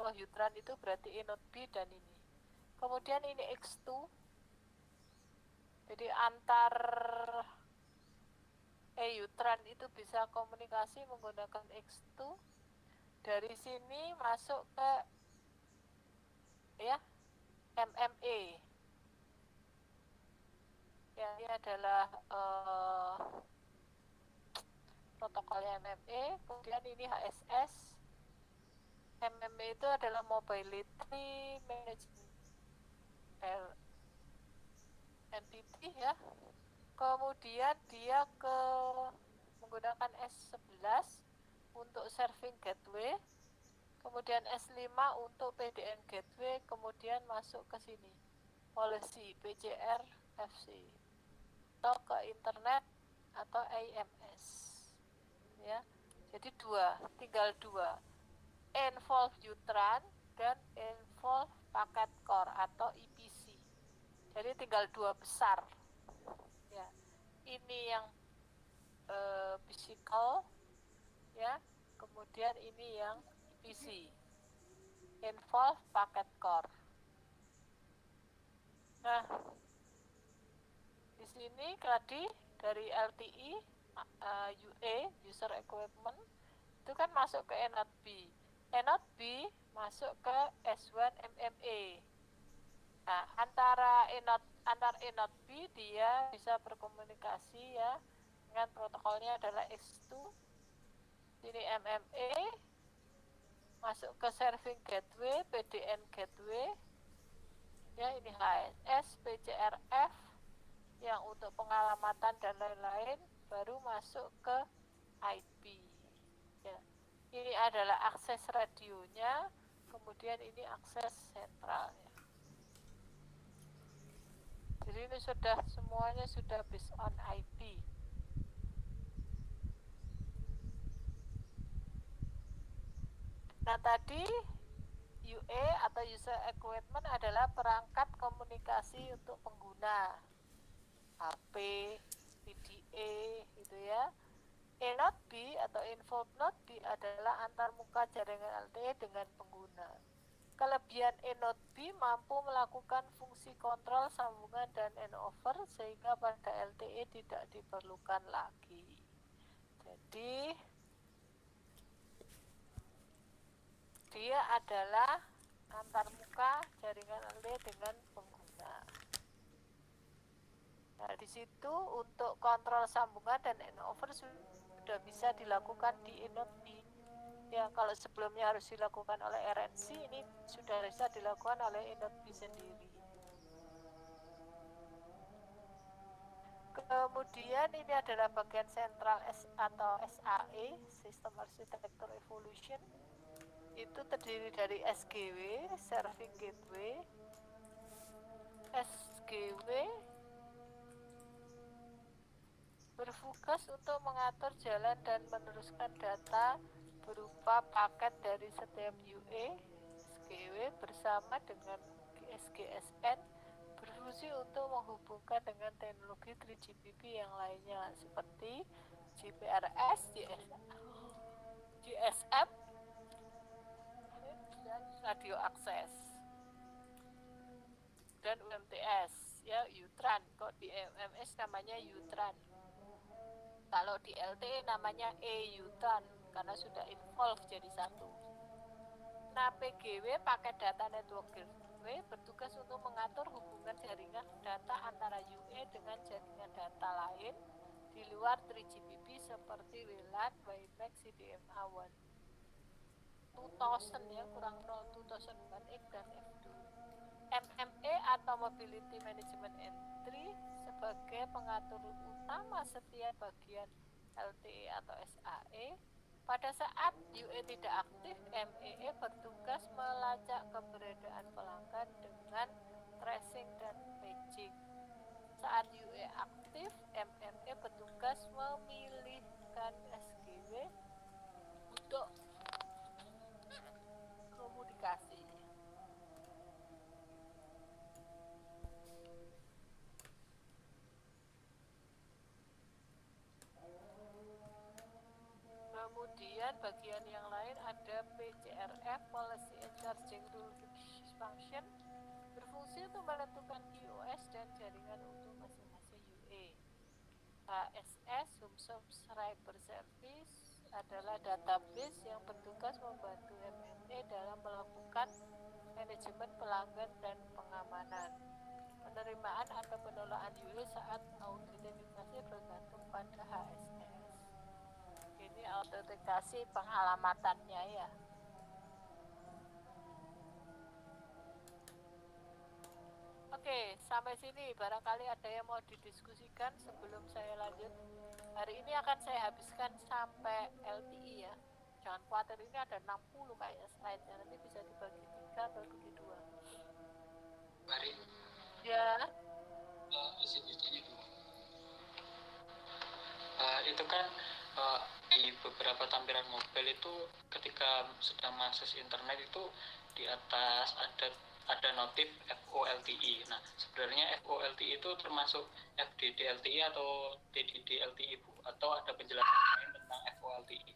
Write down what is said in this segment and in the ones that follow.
inflow Utran itu berarti E not B dan ini. Kemudian ini X2. Jadi antar Utran itu bisa komunikasi menggunakan X2. Dari sini masuk ke ya MMA. Ya, ini adalah protokolnya MMA. Kemudian ini HSS. MMA itu adalah Mobility Management Entity ya. Kemudian dia menggunakan S11 untuk serving gateway, kemudian S5 untuk PDN gateway, kemudian masuk ke sini policy PCR FC atau ke internet atau AMS ya. Jadi tinggal dua, involve Utran dan involve paket core atau EPC. Jadi tinggal dua besar ya. Ini yang physical ya, kemudian ini yang EPC, involve paket core. Nah, di sini tadi dari LTE UA user equipment itu kan masuk ke E not B. E not B masuk ke S1 MMA. Nah, antar E not B dia bisa berkomunikasi ya dengan protokolnya adalah X2. Ini MMA masuk ke serving gateway, PDN gateway. Ya, ini HSS, PCRF yang untuk pengalamatan dan lain-lain, baru masuk ke IP. Ya. Ini adalah akses radionya, kemudian ini akses sentralnya. Jadi ini semuanya sudah based on IP. Nah, tadi UA atau user equipment adalah perangkat komunikasi untuk pengguna, HP, PDA gitu ya. E not B atau involve not B adalah antarmuka jaringan LTE dengan pengguna. Kelebihan E not B mampu melakukan fungsi kontrol sambungan dan handover sehingga pada LTE tidak diperlukan lagi. Jadi dia adalah antarmuka jaringan LTE dengan pengguna. Nah, di situ untuk kontrol sambungan dan handover sudah bisa dilakukan di E not B. Ya, kalau sebelumnya harus dilakukan oleh RNC, ini sudah bisa dilakukan oleh E not B sendiri. Kemudian ini adalah bagian sentral atau SAE, System Architecture Evolution. Itu terdiri dari SGW, Serving Gateway, SGW bertugas untuk mengatur jalan dan meneruskan data berupa paket dari setiap UA. SGW bersama dengan SGSN berfungsi untuk menghubungkan dengan teknologi 3GPP yang lainnya seperti GPRS, GSM, dan radio akses, dan UMTS ya, Utran. Kok di MMS namanya Utran, kalau di LTE namanya Utran karena sudah involve jadi satu. Nah, PGW paket data network gateway bertugas untuk mengatur hubungan jaringan data antara UA dengan jaringan data lain di luar 3GPP seperti WLAN, WiMAX, CDMA1 2000 ya, kurang 0 2001X dan F2. MMA atau Mobility Management Entry sebagai pengatur utama setiap bagian LTE atau SAE. Pada saat UA tidak aktif, MEE bertugas melacak keberadaan pelanggan dengan tracing dan paging. Saat UA aktif, MMA bertugas memilihkan SGW untuk komunikasi. Kemudian bagian yang lain ada PCRF Policy and Charging Rule Function berfungsi untuk menentukan QoS dan jaringan untuk masing-masing UA. HSS Home Subscriber Service adalah database yang bertugas membantu MNE dalam melakukan manajemen pelanggan dan pengamanan. Penerimaan atau penolakan UA saat autentikasi bergantung pada HSS. Ini autentikasi pengalamatannya ya. Oke, sampai sini barangkali ada yang mau didiskusikan sebelum saya lanjut. Hari ini akan saya habiskan sampai LTI ya. Jangan khawatir, ini ada 60 kayak slide-nya, nanti bisa dibagi 3 atau dibagi 2. Mari. Ya. Itu kan di beberapa tampilan mobile itu ketika sedang mengakses internet itu di atas ada notif FOLTI. Nah, sebenarnya FOLTI itu termasuk FDD-LTI atau TDD-LTI, Bu? Atau ada penjelasan lain tentang FOLTI?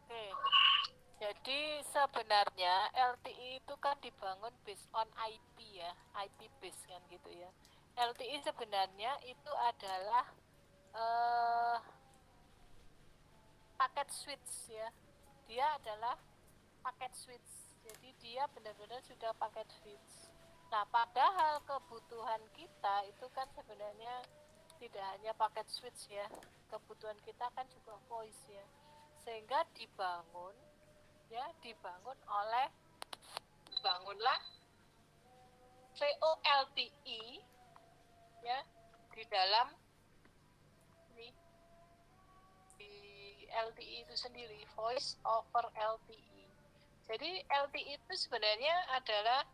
Oke. Jadi sebenarnya LTI itu kan dibangun based on IP ya, IP base kan gitu ya. LTI sebenarnya itu adalah paket switch ya. Dia adalah paket switch. Jadi dia benar-benar sudah paket switch. Nah, padahal kebutuhan kita itu kan sebenarnya tidak hanya paket switch ya. Kebutuhan kita kan juga voice ya. Sehingga dibangunlah VoLTE ya di dalam di LTE itu sendiri, voice over LTE. Jadi LTE itu sebenarnya adalah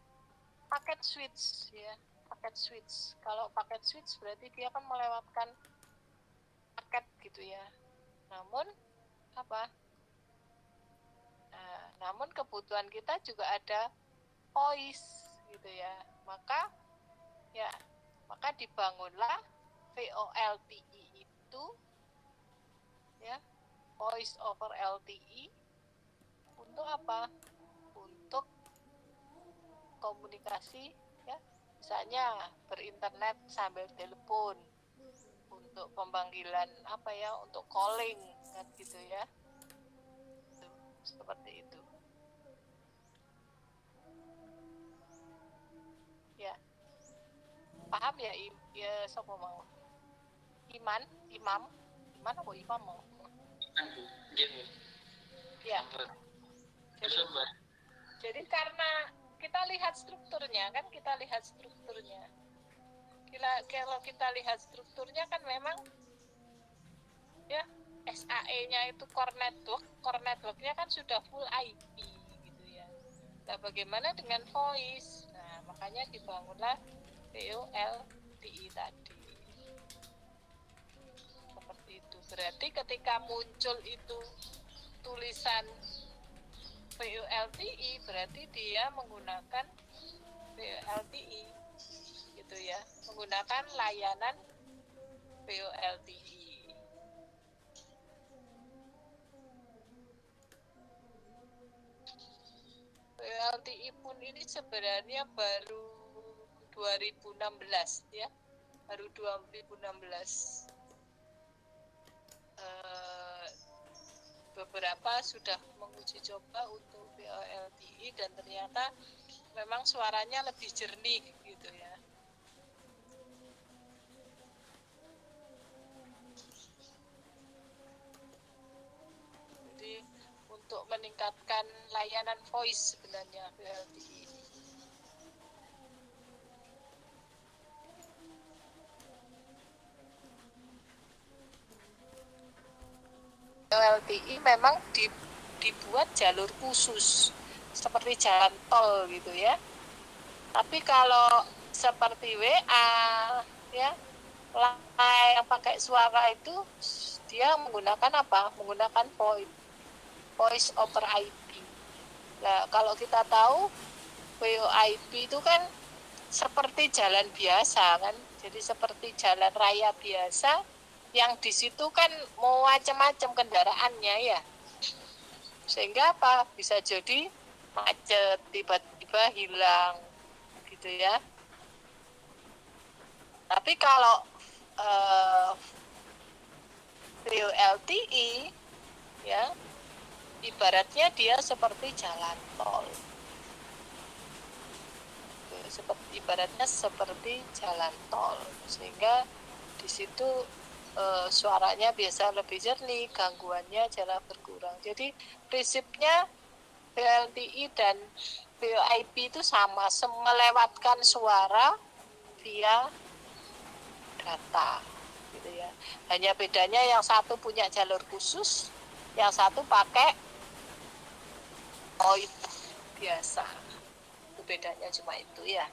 paket switch ya, paket switch. Kalau paket switch berarti dia akan melewatkan paket gitu ya. Namun namun kebutuhan kita juga ada voice gitu ya. Maka dibangunlah VoLTE itu ya, voice over LTE untuk apa? Untuk komunikasi ya, misalnya berinternet sambil telepon, untuk pemanggilan untuk calling kan gitu ya. Seperti itu. Ya. Paham ya? Ya, siapa mau? Imam apa imam mau? Gitu. Ya. Jadi karena kita lihat strukturnya kan, kalau kita lihat strukturnya kan memang ya SAE-nya itu core network-nya kan sudah full IP gitu ya. Nah, bagaimana dengan voice? Nah, makanya dibangunlah VoLTE tadi. Seperti itu. Berarti ketika muncul itu tulisan VoLTE, berarti dia menggunakan VoLTE gitu ya, menggunakan layanan VoLTE. VoLTE pun ini sebenarnya baru 2016 ya, baru 2016. Beberapa sudah menguji coba untuk VoLTE dan ternyata memang suaranya lebih jernih gitu ya. Jadi untuk meningkatkan layanan voice sebenarnya VoLTE. VoLTE memang dibuat jalur khusus seperti jalan tol gitu ya. Tapi kalau seperti WA ya, line yang pakai suara itu dia menggunakan apa? Menggunakan voice over IP. Nah, kalau kita tahu VoIP itu kan seperti jalan biasa kan. Jadi seperti jalan raya biasa yang di situ kan mau macam-macam kendaraannya ya. Sehingga apa? Bisa jadi macet, tiba-tiba hilang gitu ya. Tapi kalau VoLTE ya, ibaratnya dia seperti jalan tol. Ibaratnya seperti jalan tol, sehingga di situ suaranya biasa lebih jernih, gangguannya jelas berkurang. Jadi prinsipnya VLTE dan VoIP itu sama, melewatkan suara via data gitu ya. Hanya bedanya yang satu punya jalur khusus, yang satu pakai VoIP biasa. Itu bedanya cuma itu ya.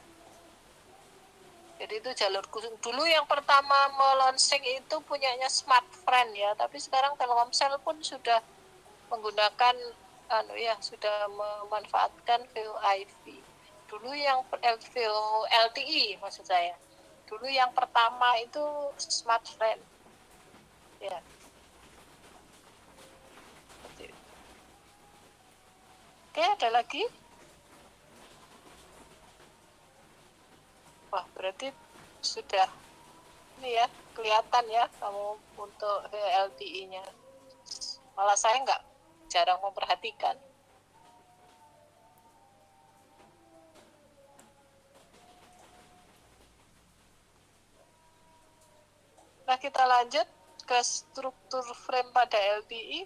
Jadi itu jalur khusus. Dulu yang pertama melonsing itu punyanya Smartfren ya, tapi sekarang Telkomsel pun sudah menggunakan sudah memanfaatkan VoIP. Dulu yang LTE maksud saya. Dulu yang pertama itu Smartfren. Ya. Oke, ada lagi? Wah, berarti sudah ini ya, kelihatan ya kamu untuk LTE-nya. Malah saya jarang memperhatikan. Nah, kita lanjut ke struktur frame pada LTE.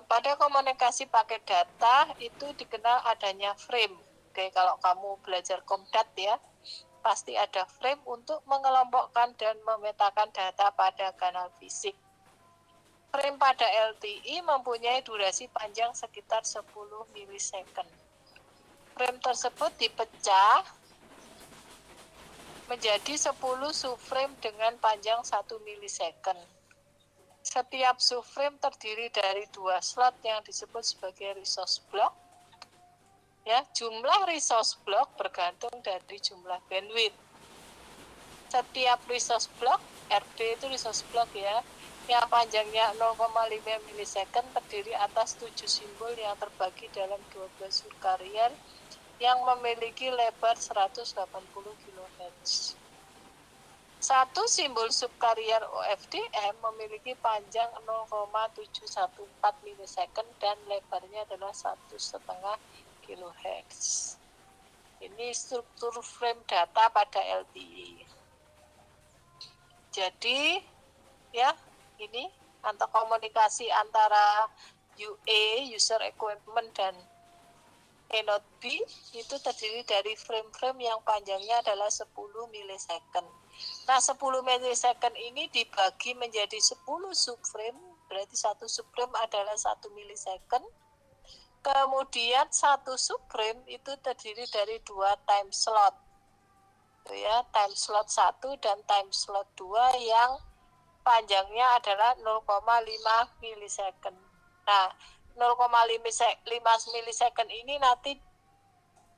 Pada komunikasi pakai data itu dikenal adanya frame. Oke, kalau kamu belajar Komdat ya, pasti ada frame untuk mengelompokkan dan memetakan data pada kanal fisik. Frame pada LTE mempunyai durasi panjang sekitar 10 milisecond. Frame tersebut dipecah menjadi 10 subframe dengan panjang 1 milisecond. Setiap subframe terdiri dari 2 slot yang disebut sebagai resource block. Ya, jumlah resource block bergantung dari jumlah bandwidth. Setiap resource block, RD itu resource block ya, yang panjangnya 0,5 milisecond terdiri atas 7 simbol yang terbagi dalam 12 subkarrier yang memiliki lebar 180 kHz. Satu simbol subkarrier OFDM memiliki panjang 0,714 milisecond dan lebarnya adalah 1,5 kHz. Ini struktur frame data pada LTE. Jadi, ya, ini antara komunikasi antara UA, user equipment, dan Node B itu terdiri dari frame-frame yang panjangnya adalah 10 milisecond. Nah, 10 milisecond ini dibagi menjadi 10 subframe, berarti satu subframe adalah 1 milisecond. Kemudian satu subframe itu terdiri dari 2 time slot. Ya, time slot 1 dan time slot 2 yang panjangnya adalah 0,5 milisecond. Nah, 0,5 milisecond ini nanti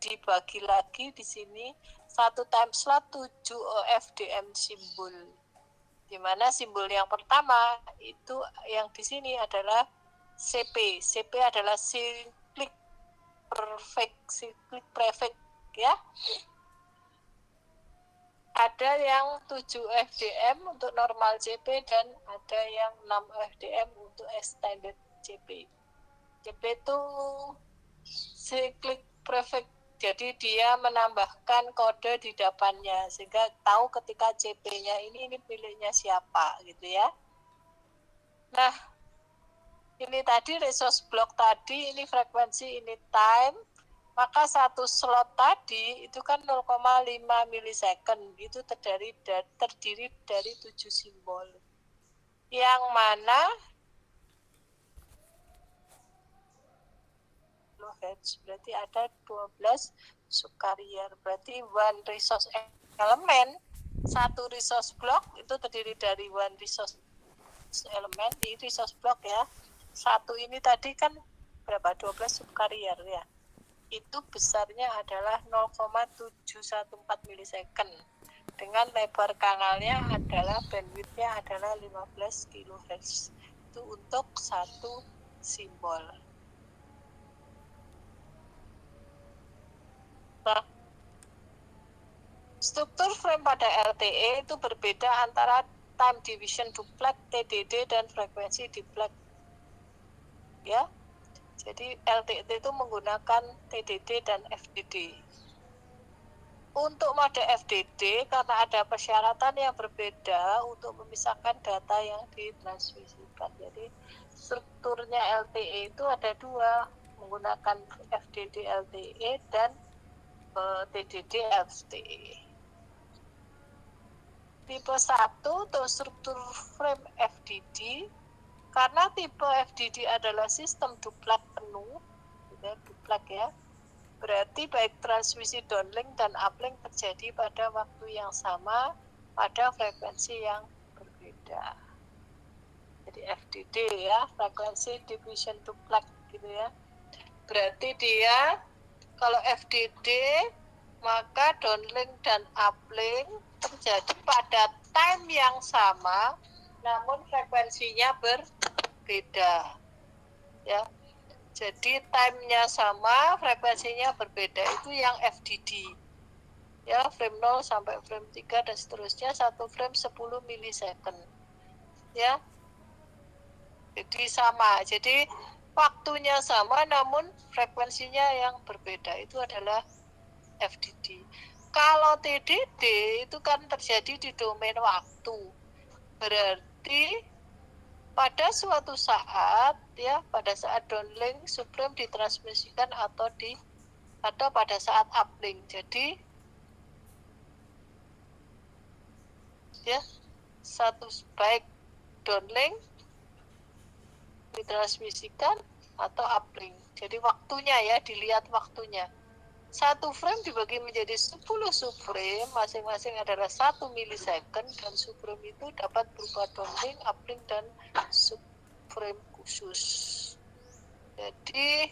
dibagi lagi di sini satu time slot 7 OFDM simbol. Di mana simbol yang pertama itu yang di sini adalah CP. CP adalah cyclic prefix ya. Ada yang 7 FDM untuk normal CP dan ada yang 6 FDM untuk extended CP. CP itu cyclic prefix, jadi dia menambahkan kode di depannya sehingga tahu ketika CP-nya ini miliknya siapa gitu ya. Nah, ini tadi resource block tadi, ini frekuensi, ini time. Maka satu slot tadi itu kan 0,5 milisecond, itu terdiri dari 7 simbol. Yang mana berarti ada 12 subkarrier. Berarti one resource element, satu resource block itu terdiri dari one resource element di resource block ya. Satu ini tadi kan berapa? 12 subkarrier ya. Itu besarnya adalah 0,714 milisecond. Dengan lebar kanalnya adalah bandwidthnya adalah 15 kHz. itu untuk satu simbol. Nah, struktur frame pada LTE itu berbeda antara time division duplex TDD dan frekuensi duplex. Ya, jadi LTE itu menggunakan TDD dan FDD. Untuk mode FDD, karena ada persyaratan yang berbeda untuk memisahkan data yang ditransmisikan. Jadi strukturnya LTE itu ada dua, menggunakan FDD LTE dan TDD LTE. Tipe 1 untuk struktur frame FDD, karena tipe FDD adalah sistem duplex penuh, duplex ya, berarti baik transmisi downlink dan uplink terjadi pada waktu yang sama pada frekuensi yang berbeda. Jadi FDD ya, frekuensi division duplex gitu ya. Berarti dia kalau FDD maka downlink dan uplink terjadi pada time yang sama namun frekuensinya berbeda. Ya. Jadi time-nya sama, frekuensinya berbeda. Itu yang FDD. Ya, frame 0 sampai frame 3 dan seterusnya, satu frame 10 milisecond. Ya. Jadi sama. Jadi waktunya sama namun frekuensinya yang berbeda. Itu adalah FDD. Kalau TDD itu kan terjadi di domain waktu. Berarti pada suatu saat ya, pada saat downlink supreme ditransmisikan atau pada saat uplink. Jadi ya, satu baik downlink ditransmisikan atau uplink. Jadi waktunya ya, dilihat waktunya. Satu frame dibagi menjadi 10 subframe, masing-masing adalah 1 milisecond, dan subframe itu dapat berupa downlink, uplink, dan subframe khusus. Jadi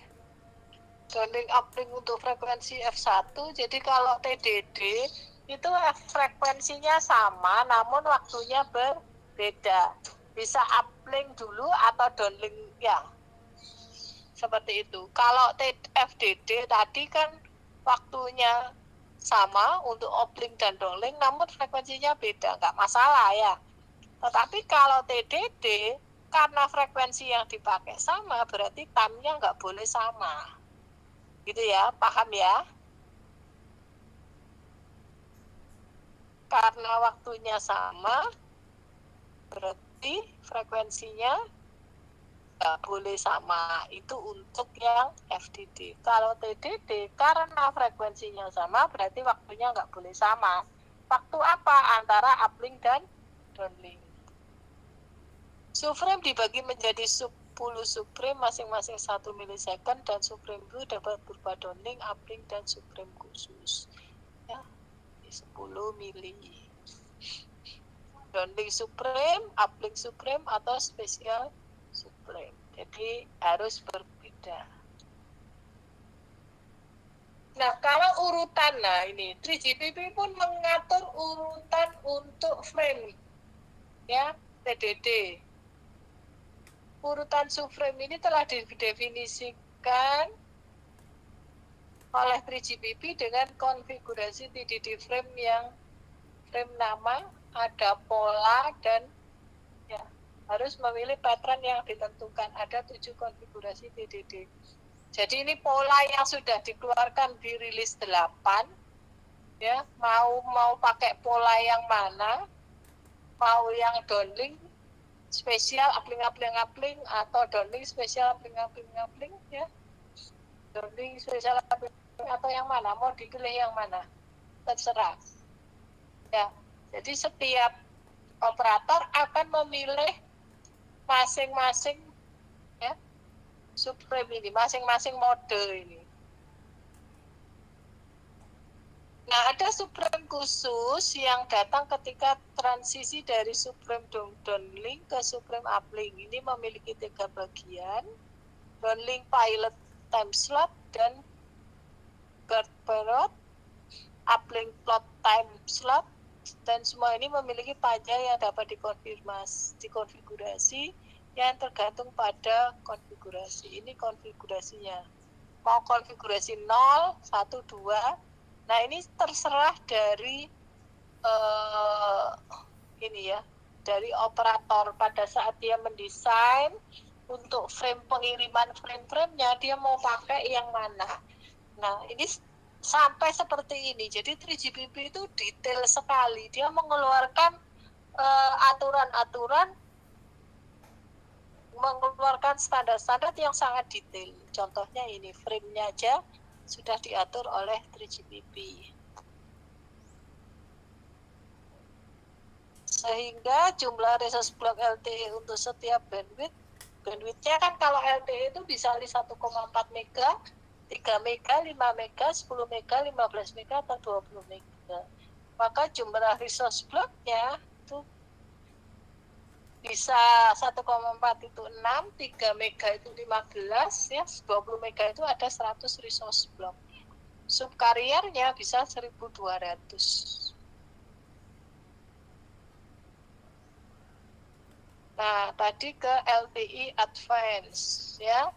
downlink uplink untuk frekuensi F1, jadi kalau TDD itu frekuensinya sama namun waktunya berbeda. Bisa uplink dulu atau downlink ya. Seperti itu. Kalau FDD tadi kan waktunya sama untuk uplink dan downlink namun frekuensinya beda, nggak masalah ya. Tetapi kalau TDD karena frekuensi yang dipakai sama berarti time-nya nggak boleh sama. Gitu ya, paham ya? Karena waktunya sama berarti frekuensinya nggak boleh sama. Itu untuk yang FDD. Kalau TDD karena frekuensinya sama berarti waktunya nggak boleh sama. Waktu apa? Antara uplink dan downlink. Subframe dibagi menjadi 10 subframe masing-masing 1 milisecond, dan subframe itu dapat berupa downlink, uplink, dan subframe khusus. Ya, 10 mili. Downlink subframe, uplink subframe, atau spesial subframe. Jadi harus berbeda. Nah, kalau urutan, nah ini 3GPP pun mengatur urutan untuk frame, ya, TDD. Urutan subframe ini telah didefinisikan oleh 3GPP dengan konfigurasi TDD frame yang frame nama, ada pola, dan ya, harus memilih pattern yang ditentukan. Ada 7 konfigurasi TDD. Jadi ini pola yang sudah dikeluarkan di rilis 8. Ya, mau pakai pola yang mana? Mau yang downlink spesial uplink atau downlink spesial uplink ya. Downlink spesial uplink atau yang mana? Mau dipilih yang mana? Terserah. Ya. Jadi setiap operator akan memilih masing-masing ya subframe ini, masing-masing mode ini. Nah, ada subframe khusus yang datang ketika transisi dari subframe downlink ke subframe uplink. Ini memiliki 3 bagian: downlink pilot time slot dan guard period, uplink plot time slot, dan semua ini memiliki panjang yang dapat dikonfigurasi yang tergantung pada konfigurasi. Ini konfigurasinya. Mau konfigurasi 0, 1, 2. Nah, ini terserah dari ini ya, dari operator pada saat dia mendesain untuk frame pengiriman frame-framenya dia mau pakai yang mana. Nah, ini sampai seperti ini. Jadi 3GPP itu detail sekali. Dia mengeluarkan aturan-aturan, mengeluarkan standar-standar yang sangat detail. Contohnya ini, frame-nya aja sudah diatur oleh 3GPP. Sehingga jumlah resource block LTE untuk setiap bandwidth-nya kan kalau LTE itu bisa 1,4 mega, 3 mega, 5 mega, 10 mega, 15 mega, atau 20 mega. Maka jumlah resource block-nya itu bisa 1,4 itu 6, 3 mega itu 15, ya 20 mega itu ada 100 resource block. Subkariernya bisa 1200. Nah, tadi ke LTE Advance ya.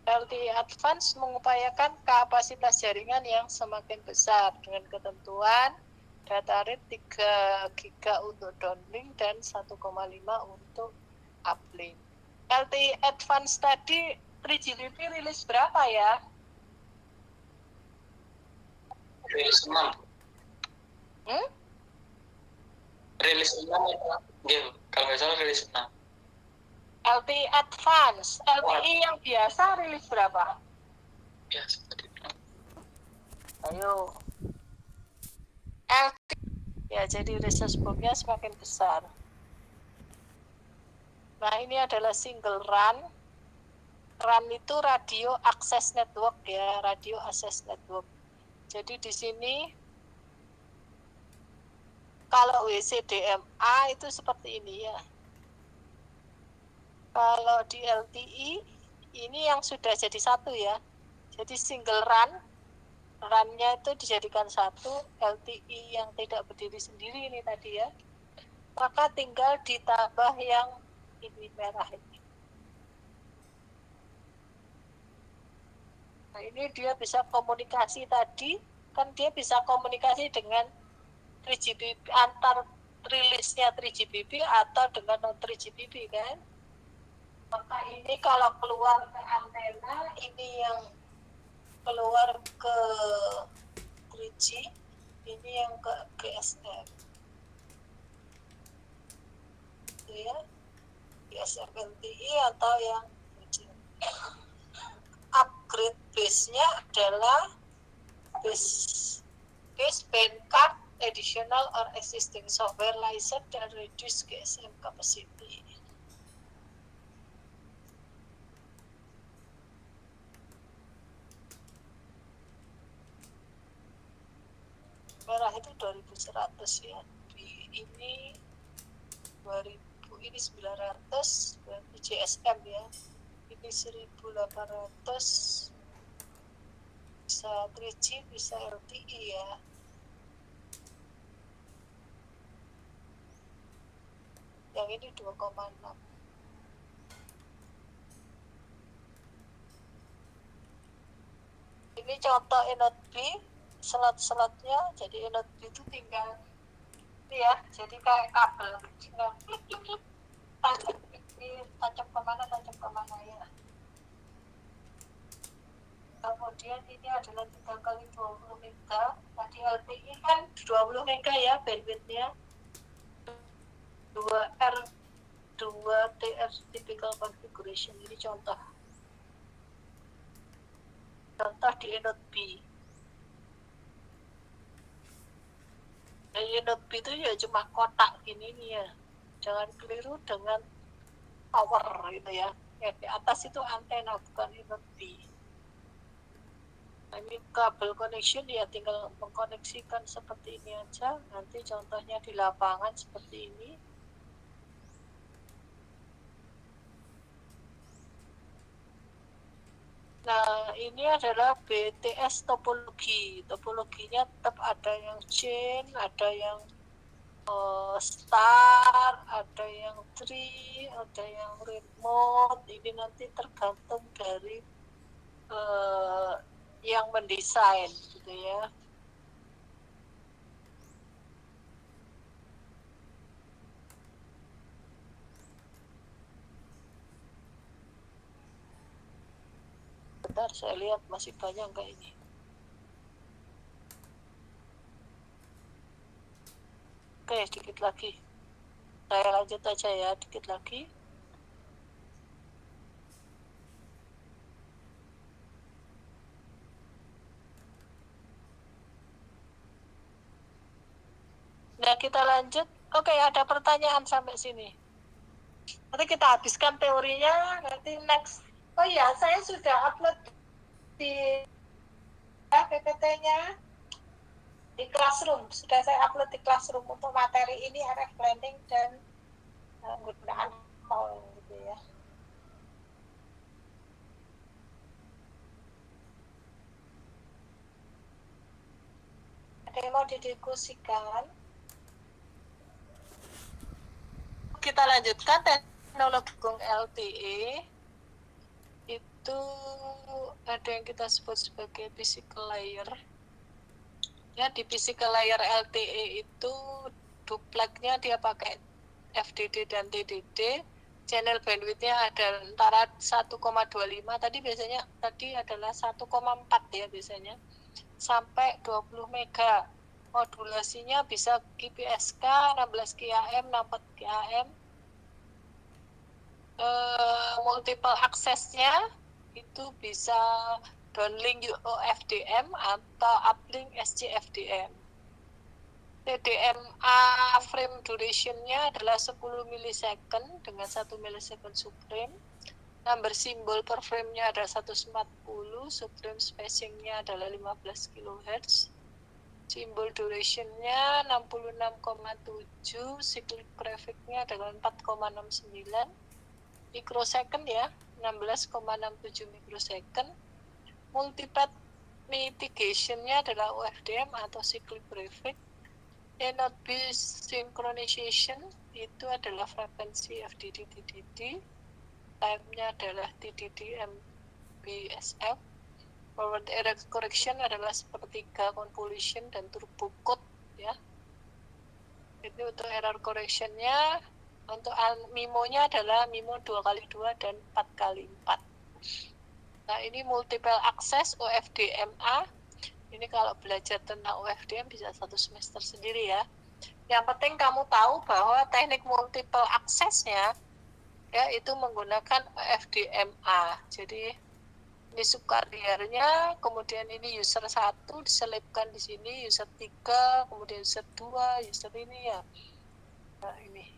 LTE Advance mengupayakan kapasitas jaringan yang semakin besar dengan ketentuan data rate 3 GB untuk downlink dan 1,5 untuk uplink. LTE Advance tadi 3GPP rilis berapa ya? Rilis 6. Rilis 6 ya, kalau nggak salah rilis 6. LTE Advance, LTE yang biasa rilis berapa? Biasa tadi. Ayo. LTE ya, jadi resource block-nya semakin besar. Nah, ini adalah single RAN. RAN itu radio access network ya, radio access network. Jadi di sini kalau WCDMA itu seperti ini ya. Kalau di LTE ini yang sudah jadi satu ya. Jadi single RAN, RAN-nya itu dijadikan satu, LTE yang tidak berdiri sendiri ini tadi ya. Maka tinggal ditambah yang ini merah ini. Nah, ini dia bisa komunikasi tadi, kan dia bisa komunikasi dengan 3GPP, antar rilisnya 3GPP atau dengan non 3GPP kan. Maka ini kalau keluar ke antena, ini yang keluar ke 3G, ini yang ke GSM. Itu ya, GSM LTE atau yang 3G. Upgrade base-nya adalah base band card, additional or existing software license, dan reduce GSM capacity. Merah itu 2100 ya. Di ini 2000, ini 900, berarti GSM ya. Ini 1800, bisa 3G, bisa LTE ya. Yang ini 2,6. Ini contoh Enot B, slot-slotnya. Jadi Enot B itu tinggal ini ya, jadi kayak kabel, tinggal klik-klik, tancap kemana ya. Kemudian ini adalah 3 kali 20 mega. Tadi LTE kan 20 mega ya bandwidthnya. 2R 2TR typical configuration. Ini contoh di Enot B. Enot B itu ya cuma kotak gini nih ya. Jangan keliru dengan tower gitu ya. Yang di atas itu antena, bukan Enot B. Nah, ini kabel connection ya, tinggal mengkoneksikan seperti ini aja. Nanti contohnya di lapangan seperti ini. Nah, ini adalah BTS topologi. Topologinya tetap ada yang chain, ada yang start, ada yang tree, ada yang remote. Ini nanti tergantung dari yang mendesain gitu ya. Bentar, saya lihat masih banyak nggak ini. Oke, dikit lagi. Saya lanjut aja ya, dikit lagi. Nah, kita lanjut. Oke, ada pertanyaan sampai sini. Nanti kita habiskan teorinya, nanti next. Oh iya, saya sudah upload di PPT-nya di Classroom. Sudah saya upload di Classroom untuk materi ini, RF Blending dan penggunaan tol gitu ya. Ada yang mau didiskusikan? Kita lanjutkan teknologi LTE. Itu ada yang kita sebut sebagai physical layer. Ya, di physical layer LTE itu dupleknya dia pakai FDD dan TDD. Channel bandwidth-nya ada antara 1,25 tadi adalah 1,4 ya biasanya sampai 20 mega. Modulasinya bisa QPSK 16 QAM, 64 QAM. Multiple aksesnya itu bisa downlink UOFDM atau uplink SCFDM. TDMA frame duration-nya adalah 10 milisecond dengan 1 milisecond supreme. Number simbol per frame-nya ada 140, supreme spacing-nya adalah 15 kHz. Simbol duration-nya 66,7, cyclic traffic-nya adalah 4,69 mikrosecond ya, 16,67 mikrosecond. Multipath mitigation-nya adalah OFDM atau cyclic traffic. Cannot be synchronization itu adalah frekuensi FDD TDD. Time-nya adalah TDD MBSF. Forward error correction adalah sepertiga convolution dan turbo code ya. Itu untuk error correction-nya. Untuk MIMO-nya adalah MIMO 2x2 dan 4x4. Nah, ini multiple access OFDMA. Ini kalau belajar tentang OFDM bisa satu semester sendiri ya. Yang penting kamu tahu bahwa teknik multiple access-nya ya itu menggunakan OFDMA. Jadi ini subkariernya, kemudian ini user 1 diselipkan di sini, user 3, kemudian user 2, user ini ya. Nah, ini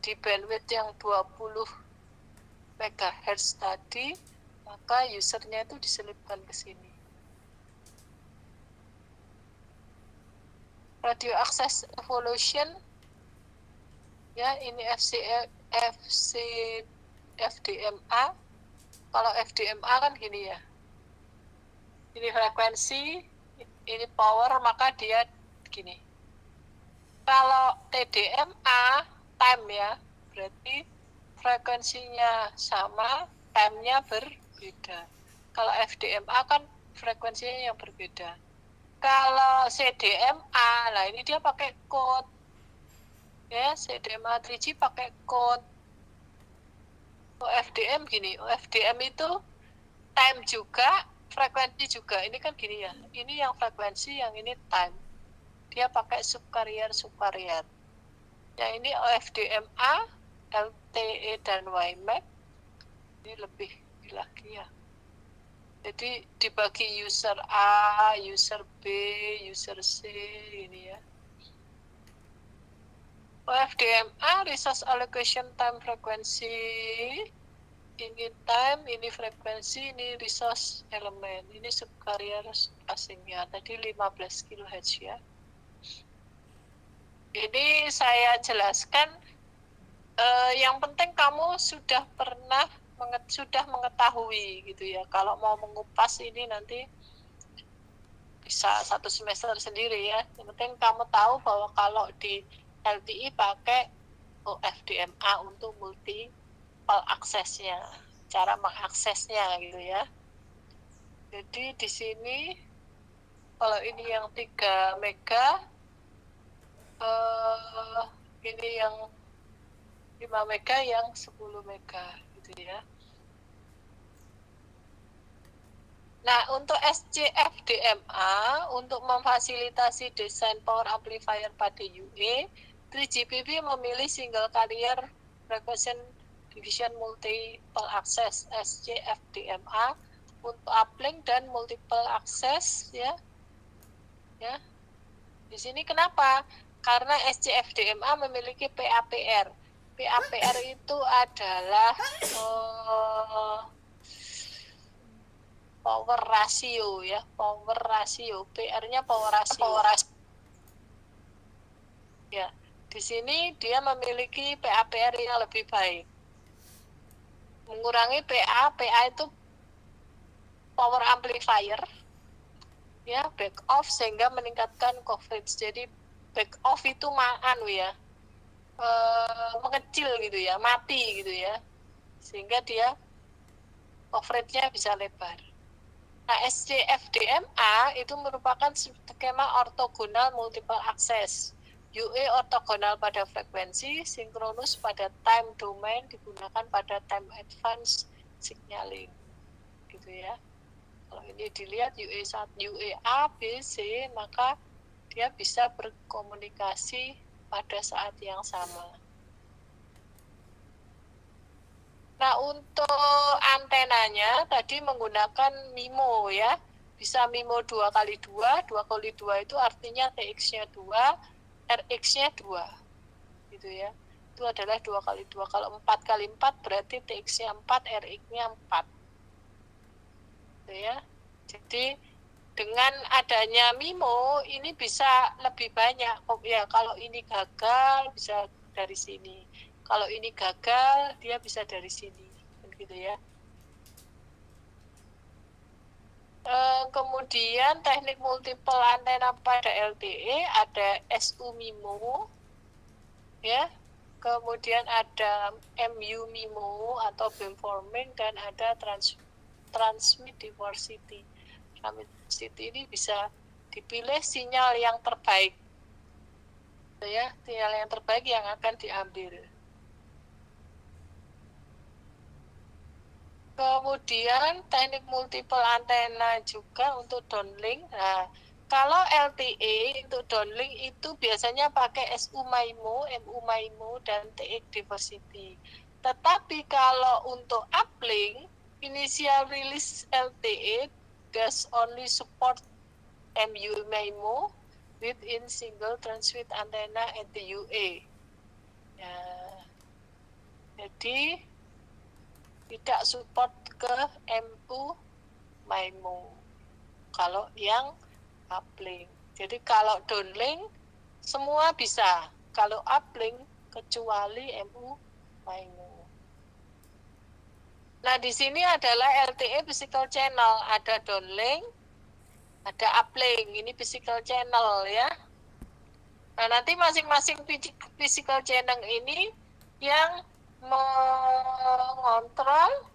di bandwidth yang 20 MHz tadi, maka usernya itu diselipkan ke sini. Radio access evolution ya, ini FDMA. Kalau FDMA kan gini ya, ini frekuensi, ini power, maka dia gini. Kalau TDMA time ya, berarti frekuensinya sama, time-nya berbeda. Kalau FDMA kan frekuensinya yang berbeda. Kalau CDMA, nah ini dia pakai code. Ya, CDMA 3G pakai code. OFDM gini, OFDM itu time juga, frekuensi juga. Ini kan gini ya, ini yang frekuensi, yang ini time. Dia pakai subkarrier. Ya, ini OFDMA, LTE dan WiMAX. Ini lebih lagi ya. Jadi dibagi user A, user B, user C ini ya. OFDMA, resource allocation time frekuensi. Ini time, ini frekuensi, ini resource elemen. Ini subkarrier asingnya. Tadi 15 kHz ya. Ini saya jelaskan. Yang penting kamu sudah mengetahui gitu ya. Kalau mau mengupas ini nanti bisa 1 semester sendiri ya. Yang penting kamu tahu bahwa kalau di LTI pakai OFDMA untuk multiple aksesnya, cara mengaksesnya gitu ya. Jadi di sini kalau ini yang 3 mega, ini yang 5 mega, yang 10 mega gitu ya. Nah, untuk SCFDMA, untuk memfasilitasi desain power amplifier pada UE, 3GPP memilih single carrier frequency division multiple access SCFDMA untuk uplink dan multiple access ya. Ya. Di sini kenapa? Karena SCFDMA memiliki PAPR. PAPR itu adalah power ratio ya, power ratio. PR-nya power ratio. Ya, di sini dia memiliki PAPR yang lebih baik. Mengurangi PA itu power amplifier. Ya, back off sehingga meningkatkan coverage. Jadi back off itu mengecil gitu ya, mati gitu ya. Sehingga dia coverage-nya bisa lebar. Nah, SCFDMA itu merupakan skema ortogonal multiple access. UE ortogonal pada frekuensi, sinkronus pada time domain, digunakan pada time advance signaling. Gitu ya. Kalau ini dilihat UE A, B, C, maka dia bisa berkomunikasi pada saat yang sama. Nah, untuk antenanya tadi menggunakan MIMO ya. Bisa MIMO 2x2. 2x2 itu artinya TX-nya 2, RX-nya 2. Gitu ya. Itu adalah 2x2. Kalau 4x4 berarti TX-nya 4, RX-nya 4. Gitu ya. Jadi dengan adanya MIMO ini bisa lebih banyak. Ya, kalau ini gagal bisa dari sini. Kalau ini gagal, dia bisa dari sini, gitu ya. Kemudian teknik multiple antena pada LTE ada SU MIMO, ya. Kemudian ada MU MIMO atau beamforming, dan ada transmit diversity. Transmit ini bisa dipilih sinyal yang terbaik, ya, sinyal yang terbaik yang akan diambil. Kemudian teknik multiple antena juga untuk downlink. Nah, kalau LTE untuk downlink itu biasanya pakai SU MIMO, MU MIMO, dan TX diversity. Tetapi kalau untuk uplink, initial release LTE does only support MU MIMO within single transmit antenna at the UA. Ya. Jadi tidak support ke MU MIMO kalau yang uplink. Jadi kalau downlink semua bisa, kalau uplink kecuali MU MIMO. Nah, di sini adalah LTE physical channel, ada downlink, ada uplink. Ini physical channel ya. Nah, nanti masing-masing physical channel ini yang mengontrol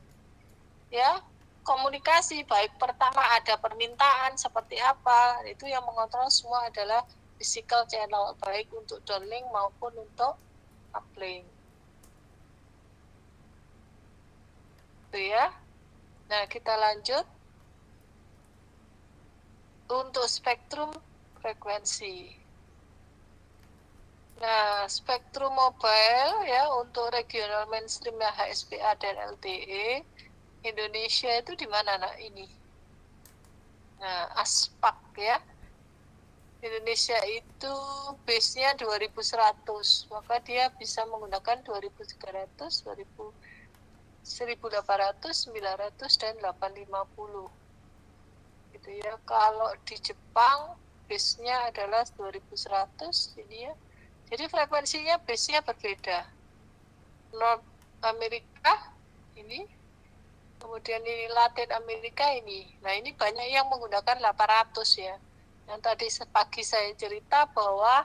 ya komunikasi, baik pertama ada permintaan seperti apa, itu yang mengontrol semua adalah physical channel, baik untuk downlink maupun untuk uplink. Itu ya. Nah, kita lanjut untuk spektrum frekuensi. Nah, spektrum mobile ya untuk regional mainstream HSPA dan LTE Indonesia itu di mana nak ini? Nah, ASPAK ya. Indonesia itu base-nya 2100, maka dia bisa menggunakan 2300, 1800, 900, dan 850. Gitu ya. Kalau di Jepang base-nya adalah 2100 ini ya. Jadi frekuensinya base-nya berbeda. North Amerika ini, kemudian ini Latin Amerika ini. Nah, ini banyak yang menggunakan 800 ya. Yang tadi pagi saya cerita bahwa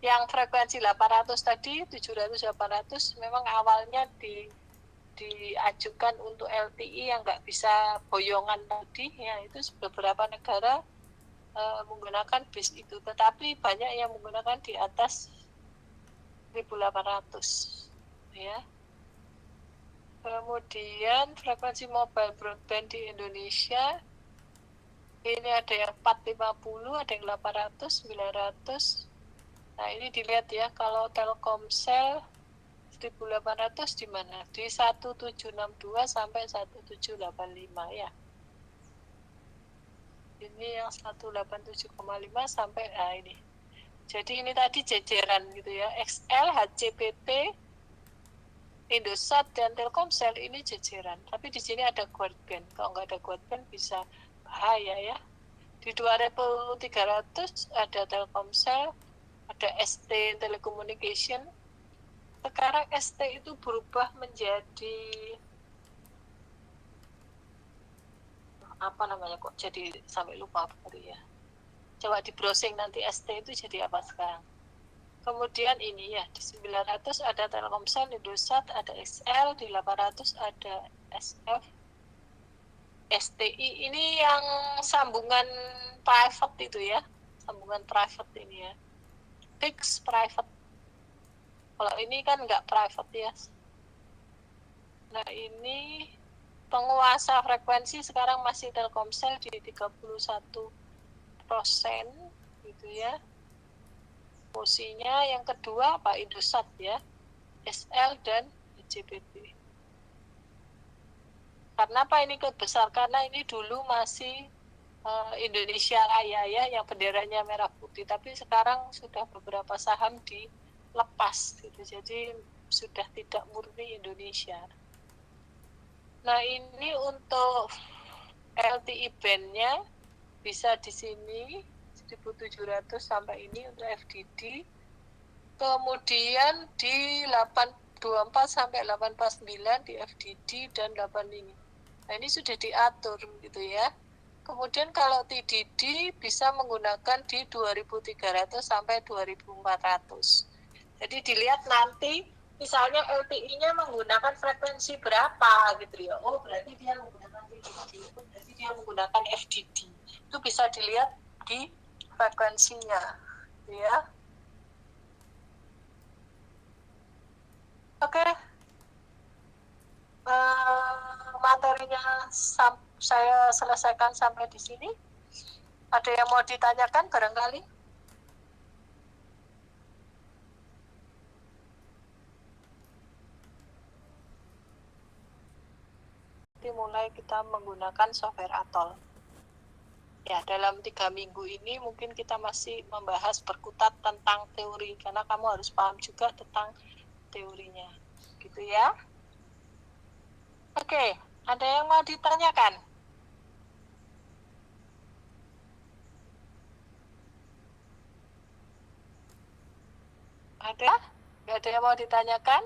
yang frekuensi 800 tadi, 700, 800 memang awalnya diajukan untuk LTE yang nggak bisa boyongan tadi, ya itu beberapa negara menggunakan bis itu, tetapi banyak yang menggunakan di atas 1800 ya. Kemudian frekuensi mobile broadband di Indonesia ini ada yang 450, ada yang 800, 900. Nah ini dilihat ya, kalau Telkomsel 1800 di mana? Di 1762 sampai 1785 ya. Ini yang 187,5 sampai ini. Jadi ini tadi jejeran gitu ya. XL, HCPT, Indosat dan Telkomsel ini jejeran. Tapi di sini ada quad-band. Kalau nggak ada quad-band bisa bahaya ya. Di 2300 ada Telkomsel, ada ST Telecommunication. Sekarang ST itu berubah menjadi apa namanya kok jadi sampai lupa ya. Coba di browsing nanti ST itu jadi apa sekarang. Kemudian ini ya, di 900 ada Telkomsel, Indosat, ada XL, di 800 ada SF, STI. Ini yang sambungan private itu ya, sambungan private ini ya, fix private. Kalau ini kan nggak private ya. Nah ini penguasa frekuensi sekarang masih Telkomsel di 31% gitu ya. Fungsinya yang kedua Pak Indosat ya, SL dan HCBP. Karena apa ini besar? Karena ini dulu masih Indonesia Raya ya, yang benderanya merah putih. Tapi sekarang sudah beberapa saham dilepas gitu, jadi sudah tidak murni Indonesia. Nah ini untuk LTE band-nya bisa di sini 1700 sampai ini untuk FDD. Kemudian di 824 sampai 849 di FDD dan 8 ini. Nah ini sudah diatur gitu ya. Kemudian kalau TDD bisa menggunakan di 2300 sampai 2400. Jadi dilihat nanti misalnya LTE-nya menggunakan frekuensi berapa gitu ya. Oh berarti dia menggunakan TDD, berarti dia menggunakan FDD. Itu bisa dilihat di frekuensinya ya. Oke, materinya saya selesaikan sampai di sini. Ada yang mau ditanyakan barangkali? Mulai kita menggunakan software Atoll. Ya, dalam 3 minggu ini mungkin kita masih membahas berkutat tentang teori, karena kamu harus paham juga tentang teorinya. Gitu ya. Oke, ada yang mau ditanyakan? Ada? Nggak ada yang mau ditanyakan?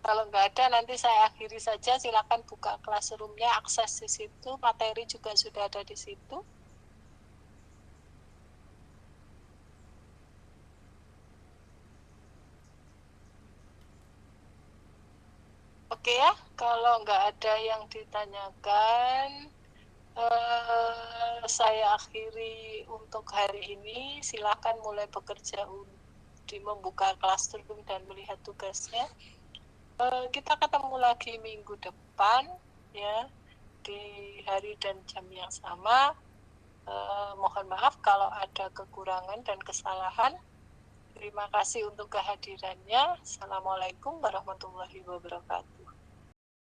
Kalau nggak ada, nanti saya akhiri saja. Silakan buka classroom-nya, akses di situ. Materi juga sudah ada di situ. Oke ya, kalau nggak ada yang ditanyakan, saya akhiri untuk hari ini. Silakan mulai bekerja di membuka classroom dan melihat tugasnya. Kita ketemu lagi minggu depan ya, di hari dan jam yang sama. Mohon maaf kalau ada kekurangan dan kesalahan. Terima kasih untuk kehadirannya. Assalamualaikum warahmatullahi wabarakatuh.